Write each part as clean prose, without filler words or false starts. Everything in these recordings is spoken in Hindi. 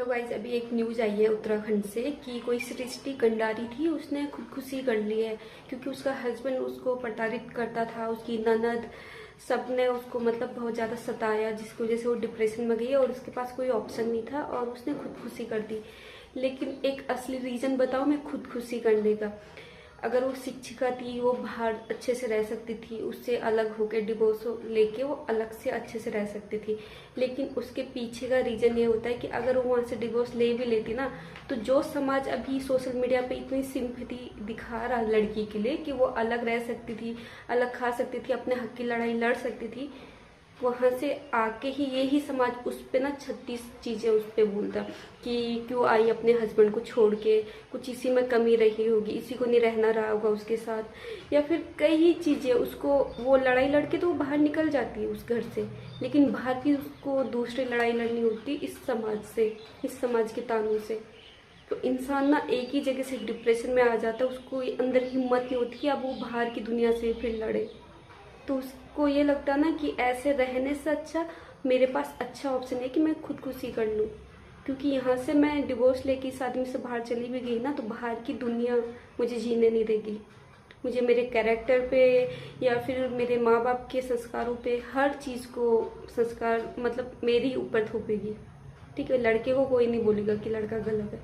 गाइस, अभी एक न्यूज़ आई है उत्तराखंड से कि कोई सृष्टि कंडारी थी, उसने खुदकुशी कर ली है क्योंकि उसका हस्बैंड उसको प्रताड़ित करता था। उसकी ननद सबने उसको मतलब बहुत ज़्यादा सताया, जिसकी वजह से वो डिप्रेशन में गई और उसके पास कोई ऑप्शन नहीं था और उसने खुदकुशी कर दी। लेकिन एक असली रीज़न बताओ मैं खुदकुशी करने का। अगर वो शिक्षिका थी, वो बाहर अच्छे से रह सकती थी, उससे अलग होकर डिवोर्स लेके वो अलग से अच्छे से रह सकती थी। लेकिन उसके पीछे का रीज़न ये होता है कि अगर वो वहाँ से डिवोर्स ले भी लेती ना, तो जो समाज अभी सोशल मीडिया पे इतनी सिंपैथी दिखा रहा लड़की के लिए कि वो अलग रह सकती थी, अलग खा सकती थी, अपने हक की लड़ाई लड़ सकती थी, वहां से आके ही यही समाज उस पे ना 36 चीजें उस पे बोलता कि क्यों आई अपने हस्बैंड को छोड़ के, कुछ इसी में कमी रही होगी, इसी को नहीं रहना रहा होगा उसके साथ, या फिर कई चीजें उसको। वो लड़ाई लड़के तो वो बाहर निकल जाती है उस घर से, लेकिन बाहर भी उसको दूसरी लड़ाई लड़नी होती इस समाज से, इस समाज के तानों से। तो इंसान ना एक ही जगह से डिप्रेशन में आ जाता है, उसको अंदर हिम्मत नहीं होती कि अब वो बाहर की दुनिया से फिर लड़े। तो उसको ये लगता ना कि ऐसे रहने से अच्छा मेरे पास अच्छा ऑप्शन है कि मैं खुदकुशी कर लूँ, क्योंकि यहाँ से मैं डिवोर्स लेके इस आदमी से बाहर चली भी गई ना, तो बाहर की दुनिया मुझे जीने नहीं देगी। मुझे मेरे कैरेक्टर पे या फिर मेरे माँ बाप के संस्कारों पे हर चीज़ को संस्कार मतलब मेरे ही ऊपर थोपेगी। ठीक है, लड़के को कोई नहीं बोलेगा कि लड़का गलत है।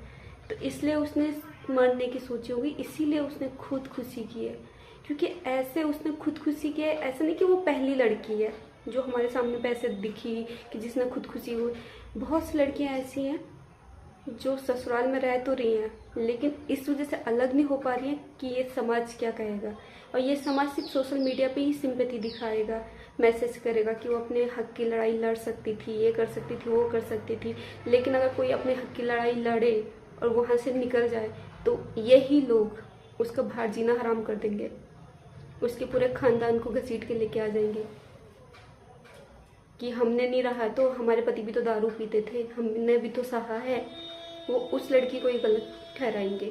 तो इसलिए उसने मरने की सोची होगी, इसीलिए उसने खुदकुशी की है। क्योंकि ऐसे उसने खुदकुशी की है, ऐसा नहीं कि वो पहली लड़की है जो हमारे सामने पे ऐसे दिखी कि जिसने खुदकुशी हुई। बहुत सी लड़कियां ऐसी हैं जो ससुराल में रह तो रही हैं, लेकिन इस वजह से अलग नहीं हो पा रही हैं कि ये समाज क्या कहेगा। और ये समाज सिर्फ सोशल मीडिया पे ही सिंपैथी दिखाएगा, मैसेज करेगा कि वो अपने हक की लड़ाई लड़ सकती थी, ये कर सकती थी, वो कर सकती थी। लेकिन अगर कोई अपने हक की लड़ाई लड़े और वहाँ से निकल जाए, तो यही लोग उसका बाहर जीना हराम कर देंगे, उसके पूरे खानदान को घसीट के लेके आ जाएंगे कि हमने नहीं रहा तो हमारे पति भी तो दारू पीते थे, हमने भी तो सहा है। वो उस लड़की को ही गलत ठहराएंगे।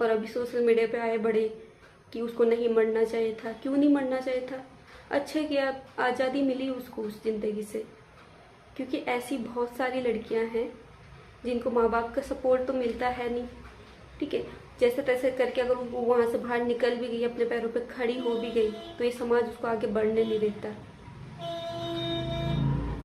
और अभी सोशल मीडिया पे आए बड़े कि उसको नहीं मरना चाहिए था। क्यों नहीं मरना चाहिए था? अच्छा किया, आज़ादी मिली उसको उस ज़िंदगी से। क्योंकि ऐसी बहुत सारी लड़कियां हैं जिनको माँ बाप का सपोर्ट तो मिलता है नहीं। ठीक है, जैसे तैसे करके अगर वो वहाँ से बाहर निकल भी गई, अपने पैरों पे खड़ी हो भी गई, तो ये समाज उसको आगे बढ़ने नहीं देता।